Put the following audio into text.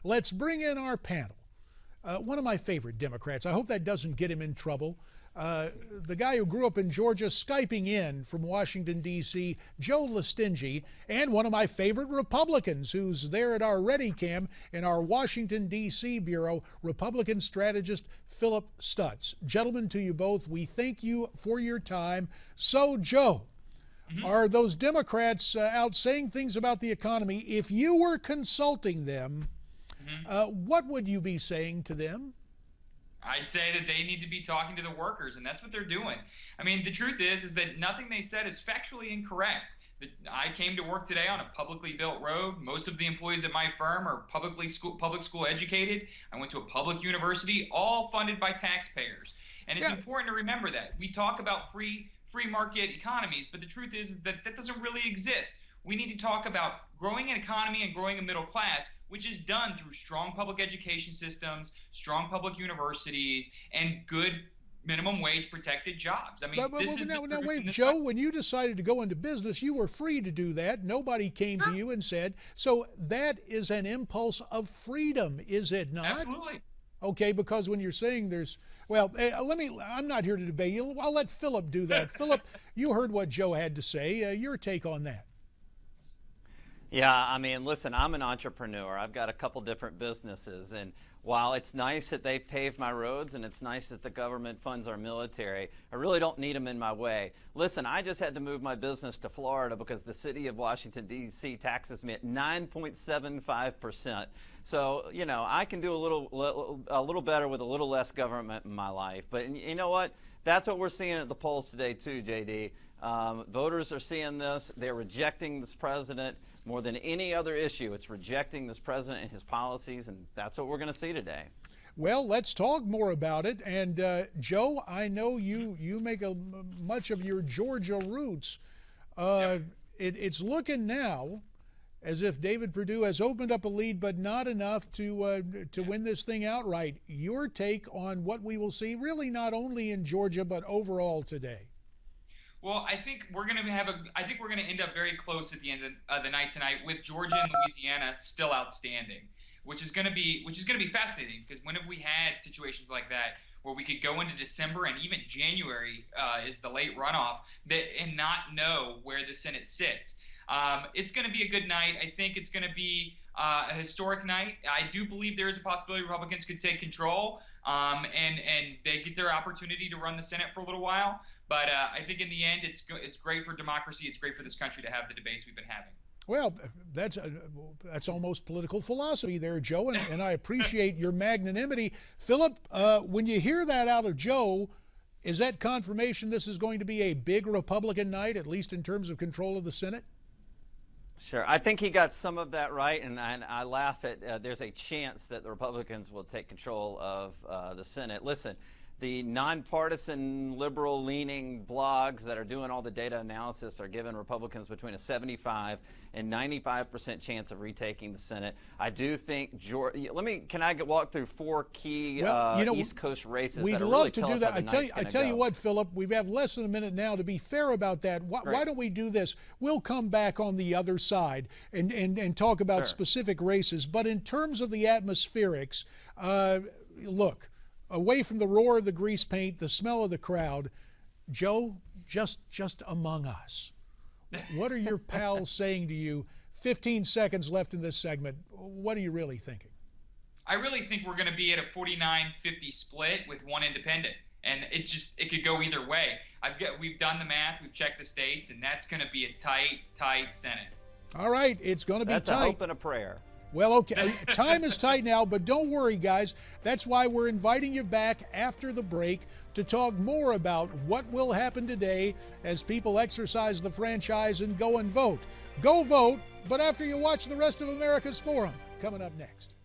Let's bring in our panel. One of my favorite Democrats. I hope that doesn't get him in trouble. The guy who grew up in Georgia, Skyping in from Washington, D.C., Joe Lestingi, and one of my favorite Republicans who's there at our Ready Cam in our Washington, D.C. bureau, Republican strategist Phillip Stutts. Gentlemen, to you both, we thank you for your time. So, Joe, are those Democrats out saying things about the economy? If you were consulting them, what would you be saying to them? I'd say that they need to be talking to the workers, and that's what they're doing. I mean, the truth is that nothing they said is factually incorrect. I came to work today on a publicly built road. Most of the employees at my firm are public school educated. I went to a public university, all funded by taxpayers. And it's important to remember that. We talk about free market economies, but the truth is that that doesn't really exist. We need to talk about growing an economy and growing a middle class, which is done through strong public education systems, strong public universities, and good minimum wage protected jobs. I mean, wait, Joe, when you decided to go into business, you were free to do that. Nobody came to you and said, so that is an impulse of freedom, is it not? Absolutely. Okay, because when you're saying there's, well, I'm not here to debate you. I'll let Phillip do that. Phillip, you heard what Joe had to say. Your take on that? Yeah, I mean, listen, I'm an entrepreneur. I've got a couple different businesses, and while it's nice that they've paved my roads and it's nice that the government funds our military, I really don't need them in my way. Listen, I just had to move my business to Florida because the city of Washington, D.C. taxes me at 9.75%. So, you know, I can do a little better with a little less government in my life. But you know what? That's what we're seeing at the polls today, too, J.D. Voters are seeing this. They're rejecting this president. More than any other issue, it's rejecting this president and his policies, and that's what we're going to see today. Well, let's talk more about it. And Joe, I know you make much of your Georgia roots. It's looking now as if David Perdue has opened up a lead, but not enough to win this thing outright. Your take on what we will see, really not only in Georgia but overall today? Well, I think we're going to end up very close at the end of the night tonight, with Georgia and Louisiana still outstanding, which is going to be fascinating, because when have we had situations like that where we could go into December and even January is the late runoff and not know where the Senate sits? It's going to be a good night. I think it's going to be a historic night. I do believe there is a possibility Republicans could take control and they get their opportunity to run the Senate for a little while. But I think in the end, it's great for democracy. It's great for this country to have the debates we've been having. Well, that's almost political philosophy there, Joe, and I appreciate your magnanimity. Phillip, when you hear that out of Joe, is that confirmation this is going to be a big Republican night, at least in terms of control of the Senate? Sure. I think he got some of that right, and I laugh at there's a chance that the Republicans will take control of the Senate. Listen, the nonpartisan, liberal-leaning blogs that are doing all the data analysis are giving Republicans between a 75 and 95% chance of retaking the Senate. I do think can I walk through four key East Coast races that are really tell us how the night's gonna go? I tell you what, Phillip, we have less than a minute now. To be fair about that, why don't we do this? We'll come back on the other side and talk about specific races. But in terms of the atmospherics, look, away from the roar of the grease paint, the smell of the crowd, Joe, just among us, what are your pals saying to you? 15 seconds left in this segment. What are you really thinking? I really think we're going to be at a 49-50 split with one independent, and it could go either way. We've done the math, we've checked the states, and that's going to be a tight Senate. All right, it's going to be tight. That's a hope and a prayer. Well, okay, time is tight now, but don't worry, guys. That's why we're inviting you back after the break to talk more about what will happen today as people exercise the franchise and go and vote. Go vote, but after you watch the rest of America's Forum, coming up next.